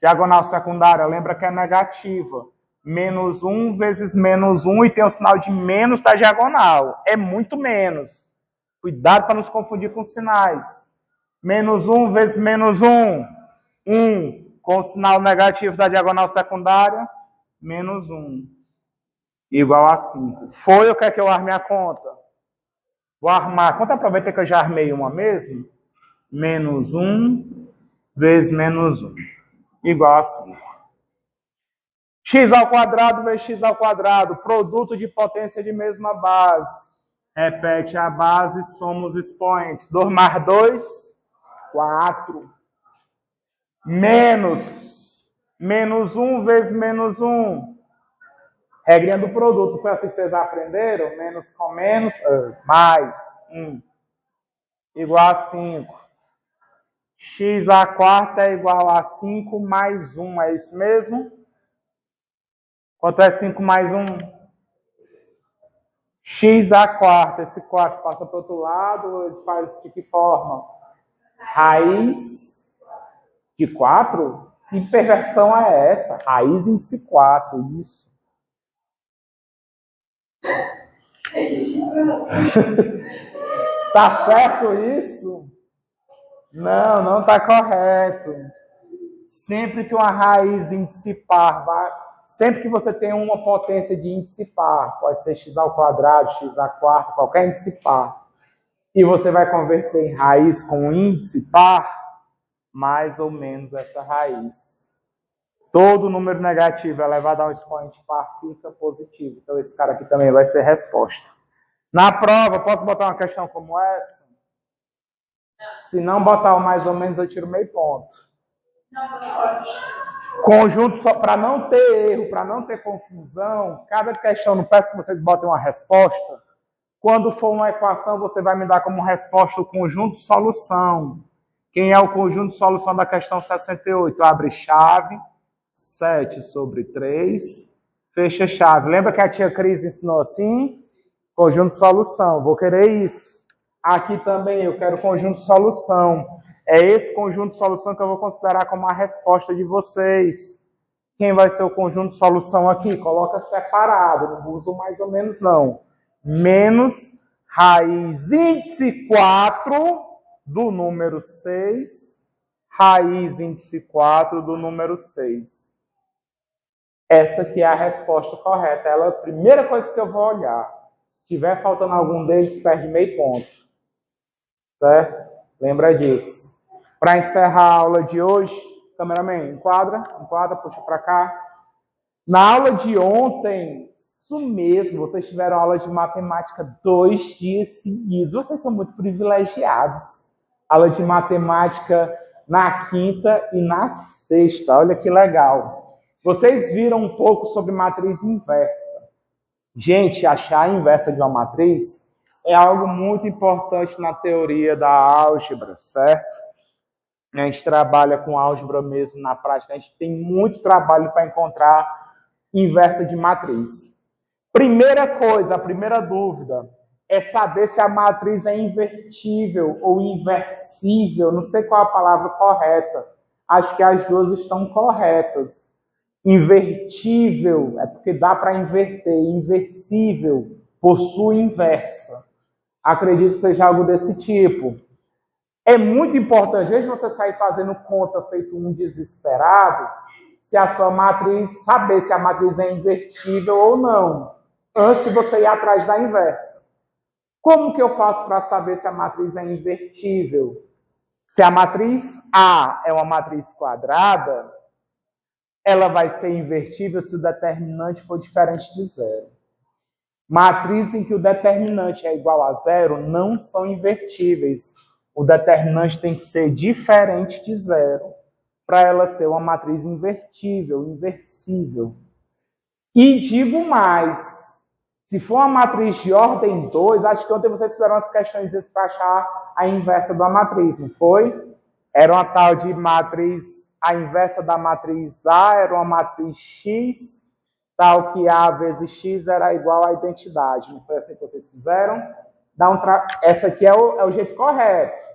Diagonal secundária, lembra que é negativa. Menos 1 vezes menos 1 e tem o sinal de menos da diagonal. É muito menos. Cuidado para não se confundir com sinais. Menos 1 vezes menos 1. 1 com o sinal negativo da diagonal secundária. Menos 1. Igual a 5. Foi ou quer que eu arme a conta? Vou armar. Quanto aproveita que eu já armei uma mesmo? Menos 1 vezes menos 1. Igual a 5. X ao quadrado vezes x ao quadrado, produto de potência de mesma base. Repete a base, soma os expoentes. 2 mais 2, 4. Menos 1 vezes menos 1. Regrinha do produto, foi assim que vocês aprenderam? Menos com menos, mais 1. Igual a 5. X à quarta é igual a 5 mais 1, é isso mesmo? Quanto é 5 mais 1? X à quarta. Esse quarto passa para o outro lado, ele faz de que forma? Raiz de 4? Que perversão é essa? Raiz índice 4, isso. Tá certo isso? Não, não está correto. Sempre que uma raiz índice par sempre que você tem uma potência de índice par, pode ser x ao quadrado, x à quarta, qualquer índice par, e você vai converter em raiz com índice par, mais ou menos essa raiz. Todo número negativo elevado a um expoente par fica positivo. Então esse cara aqui também vai ser resposta. Na prova, posso botar uma questão como essa? Se não botar o mais ou menos, eu tiro meio ponto. Não pode. Conjunto, para não ter erro, para não ter confusão, cada questão, não peço que vocês botem uma resposta. Quando for uma equação, você vai me dar como resposta o conjunto solução. Quem é o conjunto solução da questão 68? Abre chave, 7 sobre 3, fecha chave. Lembra que a tia Cris ensinou assim? Conjunto solução, vou querer isso. Aqui também eu quero conjunto solução. É esse conjunto de solução que eu vou considerar como a resposta de vocês. Quem vai ser o conjunto de solução aqui? Coloca separado, não uso mais ou menos não. Menos raiz índice 4 do número 6, raiz índice 4 do número 6. Essa aqui é a resposta correta. Ela é a primeira coisa que eu vou olhar. Se tiver faltando algum deles, perde meio ponto. Certo? Lembra disso. Para encerrar a aula de hoje, cameraman, enquadra, puxa para cá. Na aula de ontem, isso mesmo, vocês tiveram aula de matemática 2 dias seguidos. Vocês são muito privilegiados. Aula de matemática na quinta e na sexta. Olha que legal. Vocês viram um pouco sobre matriz inversa. Gente, achar a inversa de uma matriz é algo muito importante na teoria da álgebra, certo? A gente trabalha com álgebra mesmo na prática, a gente tem muito trabalho para encontrar inversa de matriz. Primeira coisa, a primeira dúvida, é saber se a matriz é invertível ou inversível. Não sei qual a palavra correta. Acho que as duas estão corretas. Invertível é porque dá para inverter. Inversível possui inversa. Acredito que seja algo desse tipo. É muito importante, às vezes, você sair fazendo conta feito um desesperado, se a sua matriz, saber se a matriz é invertível ou não, antes de você ir atrás da inversa. Como que eu faço para saber se a matriz é invertível? Se a matriz A é uma matriz quadrada, ela vai ser invertível se o determinante for diferente de zero. Matrizes em que o determinante é igual a zero não são invertíveis. O determinante tem que ser diferente de zero para ela ser uma matriz invertível, inversível. E digo mais, se for uma matriz de ordem 2, acho que ontem vocês fizeram as questões para achar a inversa da matriz, não foi? Era uma tal de matriz, a inversa da matriz A era uma matriz X, tal que A vezes X era igual à identidade. Não foi assim que vocês fizeram? Essa aqui é o jeito correto.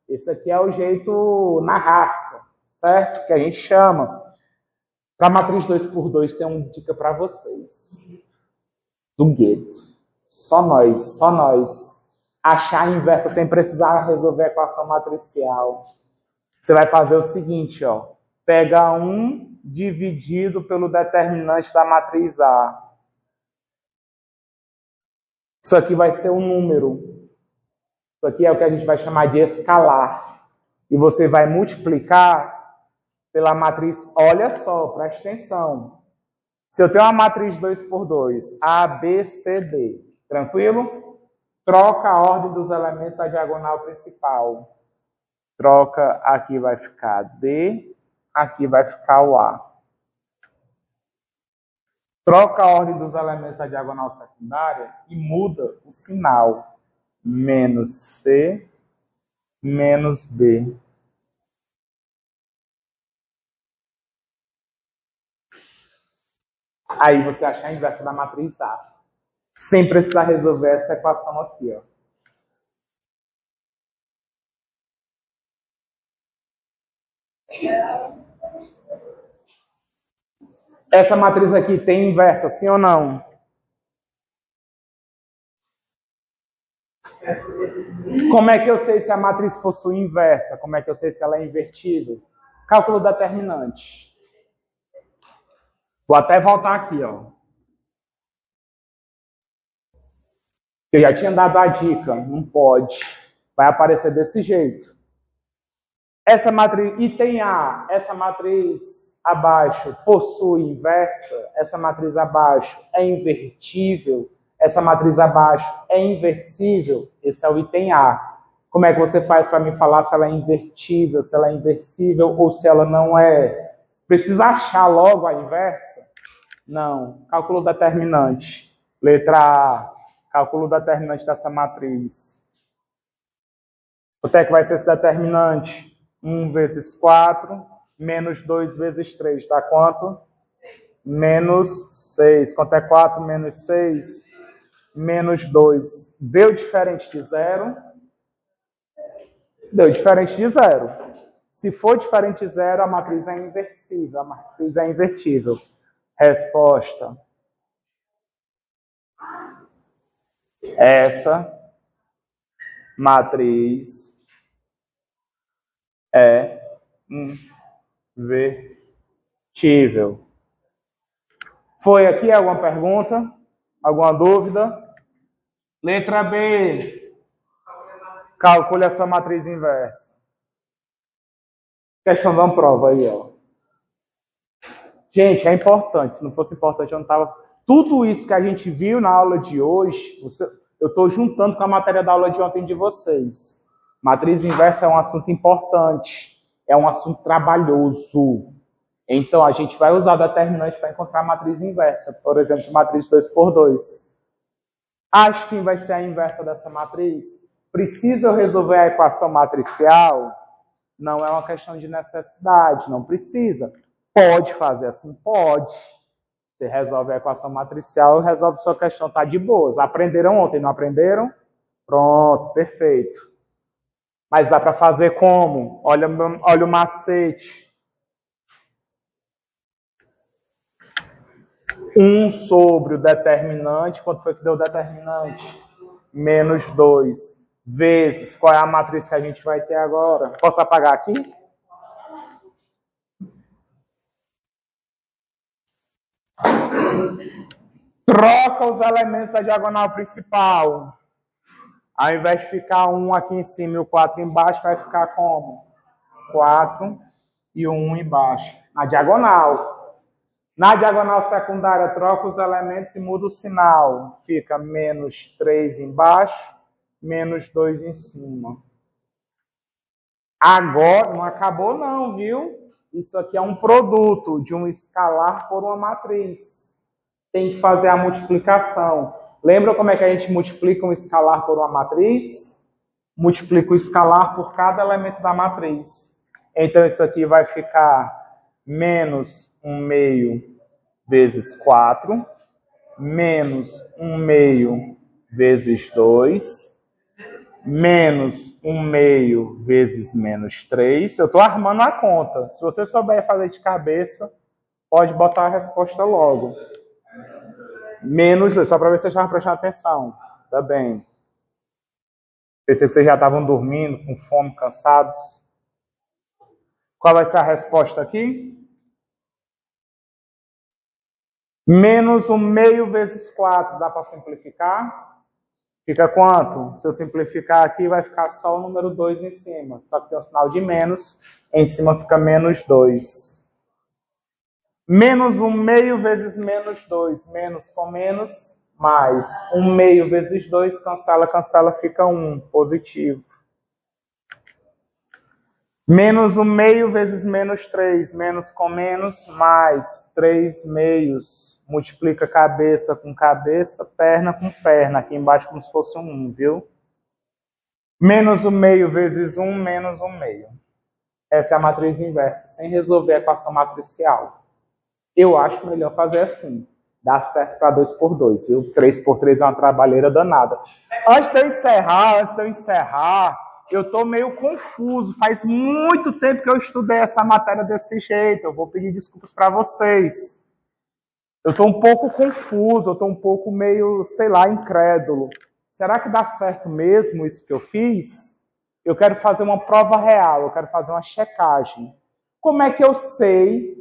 Esse aqui é o jeito na raça, certo? Que a gente chama. Para a matriz 2x2 tem uma dica para vocês. Do gueto. Só nós. Achar a inversa sem precisar resolver a equação matricial. Você vai fazer o seguinte, ó. Pega 1 dividido pelo determinante da matriz A. Isso aqui vai ser um número. Isso aqui é o que a gente vai chamar de escalar. E você vai multiplicar pela matriz... Olha só, preste atenção. Se eu tenho uma matriz 2x2, A, B, C, D, tranquilo? Troca a ordem dos elementos da diagonal principal. Troca, aqui vai ficar D, aqui vai ficar o A. Troca a ordem dos elementos da diagonal secundária e muda o sinal. Menos C, menos B. Aí você acha a inversa da matriz A. Sem precisar resolver essa equação aqui, ó. Essa matriz aqui tem inversa, sim ou não? Como é que eu sei se a matriz possui inversa? Como é que eu sei se ela é invertida? Cálculo determinante. Vou até voltar aqui, ó. Eu já tinha dado a dica, não pode. Vai aparecer desse jeito. Essa matriz, item A, essa matriz abaixo possui inversa, essa matriz abaixo é invertível, essa matriz abaixo é inversível, esse é o item A. Como é que você faz para me falar se ela é invertível, se ela é inversível ou se ela não é? Precisa achar logo a inversa? Não. Cálculo determinante. Letra A. Cálculo determinante dessa matriz. Quanto é que vai ser esse determinante? 1 vezes 4, menos 2 vezes 3. Dá quanto? Menos 6. Quanto é 4 menos 6? Menos 2. Deu diferente de zero? Deu diferente de zero. Se for diferente de zero, a matriz é inversível. A matriz é invertível. Resposta. Essa matriz é invertível. Foi aqui alguma pergunta? Alguma dúvida? Letra B. Calcule a sua matriz inversa. Questão da prova aí, ó. Gente, é importante. Se não fosse importante, eu não estava... Tudo isso que a gente viu na aula de hoje, eu estou juntando com a matéria da aula de ontem de vocês. Matriz inversa é um assunto importante. É um assunto trabalhoso. Então, a gente vai usar determinante para encontrar a matriz inversa. Por exemplo, matriz 2x2. Acho que vai ser a inversa dessa matriz. Precisa eu resolver a equação matricial? Não é uma questão de necessidade, não precisa. Pode fazer assim? Pode. Você resolve a equação matricial e resolve sua questão, tá de boas. Aprenderam ontem, não aprenderam? Pronto, perfeito. Mas dá para fazer como? Olha o macete. 1 sobre o determinante, quanto foi que deu o determinante? Menos 2, vezes, qual é a matriz que a gente vai ter agora? Posso apagar aqui? Troca os elementos da diagonal principal. Ao invés de ficar 1 aqui em cima e o 4 embaixo, vai ficar como? 4 e o 1 embaixo. Na diagonal. Na diagonal secundária, troca os elementos e muda o sinal. Fica menos 3 embaixo, menos 2 em cima. Agora, não acabou não, viu? Isso aqui é um produto de um escalar por uma matriz. Tem que fazer a multiplicação. Lembra como é que a gente multiplica um escalar por uma matriz? Multiplica o escalar por cada elemento da matriz. Então, isso aqui vai ficar menos 1/2 vezes 4, menos 1/2 vezes 2, menos 1/2 vezes menos 3. Eu estou armando a conta. Se você souber fazer de cabeça, pode botar a resposta logo. Menos 2, só para ver se vocês estavam prestando atenção. Tá bem. Pensei que vocês já estavam dormindo, com fome, cansados. Qual vai ser a resposta aqui? Menos 1/2 vezes 4, dá para simplificar? Fica quanto? Se eu simplificar aqui, vai ficar só o número 2 em cima. Só que tem um sinal de menos, em cima fica menos 2. Menos 1/2 vezes menos 2, menos com menos, mais 1/2 vezes 2, cancela, cancela, fica 1, positivo. Menos 1/2 vezes menos 3, menos com menos, mais 3/2. Multiplica cabeça com cabeça, perna com perna. Aqui embaixo como se fosse um 1, viu? Menos 1/2 vezes 1, menos 1/2. Essa é a matriz inversa, sem resolver a equação matricial. Eu acho melhor fazer assim. Dá certo para 2 por 2, viu? 3 por 3 é uma trabalheira danada. Antes de eu encerrar, eu estou meio confuso. Faz muito tempo que eu estudei essa matéria desse jeito. Eu vou pedir desculpas para vocês. Eu estou um pouco confuso, eu estou um pouco meio, sei lá, incrédulo. Será que dá certo mesmo isso que eu fiz? Eu quero fazer uma prova real, eu quero fazer uma checagem. Como é que eu sei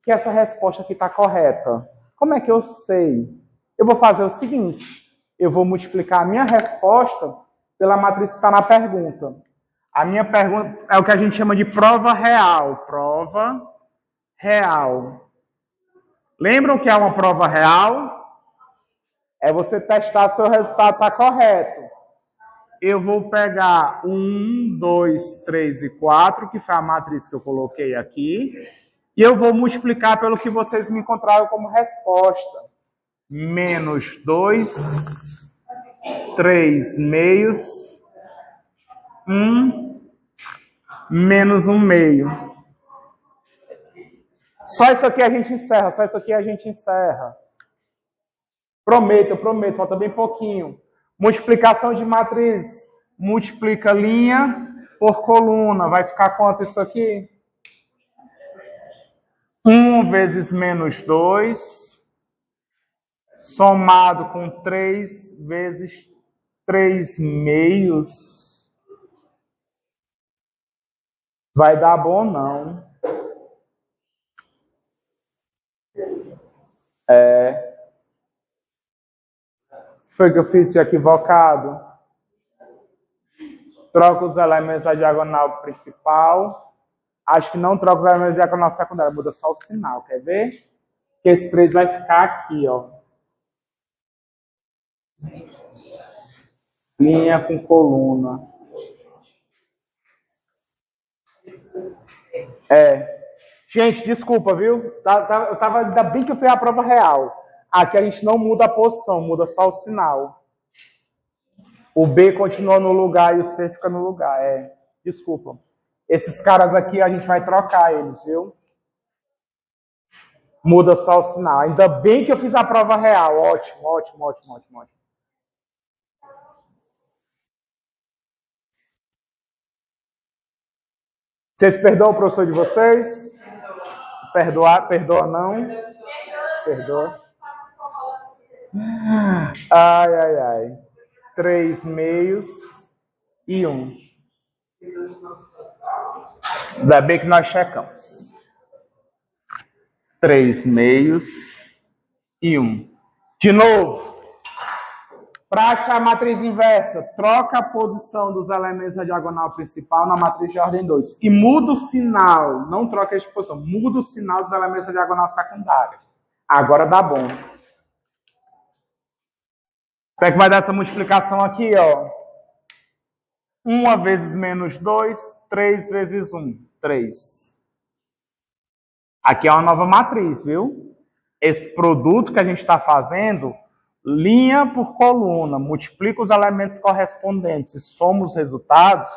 que essa resposta aqui está correta? Como é que eu sei? Eu vou fazer o seguinte, eu vou multiplicar a minha resposta pela matriz que está na pergunta. A minha pergunta é o que a gente chama de prova real. Prova real. Lembram que é uma prova real? É você testar se o resultado está correto. Eu vou pegar 1, 2, 3 e 4, que foi a matriz que eu coloquei aqui, e eu vou multiplicar pelo que vocês me encontraram como resposta. Menos 2, 3 meios, 1, menos 1 meio. Só isso aqui a gente encerra, Prometo, falta bem pouquinho. Multiplicação de matriz. Multiplica linha por coluna. Vai ficar quanto isso aqui? 1 vezes menos 2, somado com 3 vezes 3 meios. Vai dar bom, não. Foi que eu fiz equivocado? Troco os elementos da diagonal principal. Acho que não troco os elementos da diagonal secundária, muda só o sinal. Quer ver? Que esse 3 vai ficar aqui, ó. Linha com coluna. Gente, desculpa, viu? Ainda bem que eu fiz a prova real. Aqui a gente não muda a posição, muda só o sinal. O B continua no lugar e o C fica no lugar. Desculpa. Esses caras aqui a gente vai trocar eles, viu? Muda só o sinal. Ainda bem que eu fiz a prova real. Ótimo. Vocês perdoam o professor de vocês? Perdoa não? Perdoa. Ai. 3 meios e 1. Ainda bem que nós checamos. 3 meios e 1. De novo. Para achar a matriz inversa, troca a posição dos elementos da diagonal principal na matriz de ordem 2. E muda o sinal. Não troca de posição. Muda o sinal dos elementos da diagonal secundária. Agora dá bom. Como é que vai dar essa multiplicação aqui, ó? 1 vezes menos 2, 3 vezes 1. 3. Aqui é uma nova matriz, viu? Esse produto que a gente está fazendo, linha por coluna, multiplica os elementos correspondentes e soma os resultados,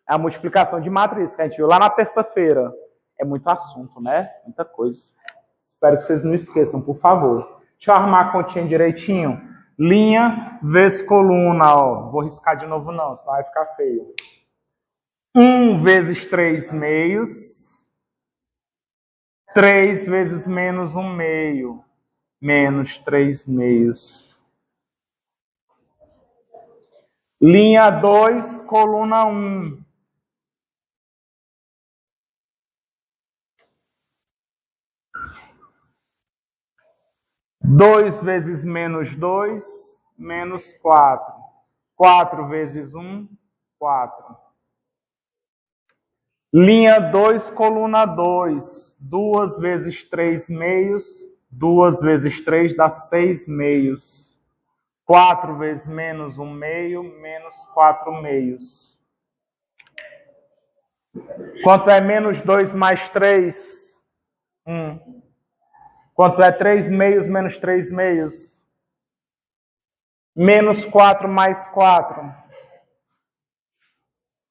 é a multiplicação de matriz que a gente viu lá na terça-feira. É muito assunto, né? Muita coisa. Espero que vocês não esqueçam, por favor. Deixa eu arrumar a continha direitinho. Linha vezes coluna, ó. Vou riscar de novo não, senão vai ficar feio. 1 vezes 3 meios. 3 vezes menos 1 meio. Menos 3 meios. Linha 2, coluna 1. Dois vezes menos 2, menos 4. 4 vezes 1, 4. Linha 2, coluna 2. 2 vezes 3 meios. 2 vezes 3 dá 6 meios. 4 vezes menos 1 meio, menos 4 meios. Quanto é menos 2 mais 3? 1. Quanto é 3 meios menos 3 meios? Menos 4 mais 4.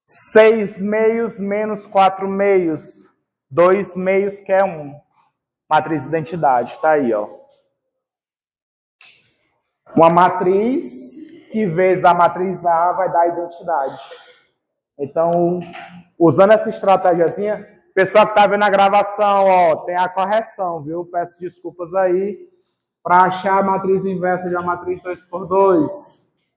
6 meios menos 4 meios. 2 meios que é 1. Matriz de identidade, tá aí, ó. Uma matriz que vezes a matriz A vai dar a identidade. Então, usando essa estratégiazinha, pessoal que está vendo a gravação, ó, tem a correção, viu? Peço desculpas aí. Para achar a matriz inversa de uma matriz 2×2.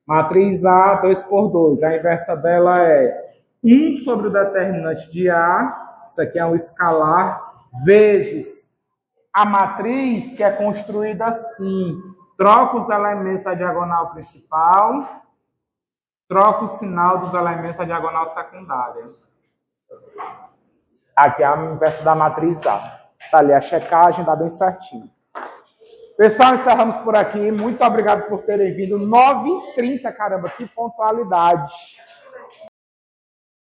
Matriz A, 2×2. A inversa dela é 1 sobre o determinante de A, isso aqui é um escalar, vezes a matriz que é construída assim. Troca os elementos da diagonal principal, troca o sinal dos elementos da diagonal secundária. Aqui é a inversa da matriz A. Está ali a checagem, dá bem certinho. Pessoal, encerramos por aqui. Muito obrigado por terem vindo. 9h30, caramba, que pontualidade.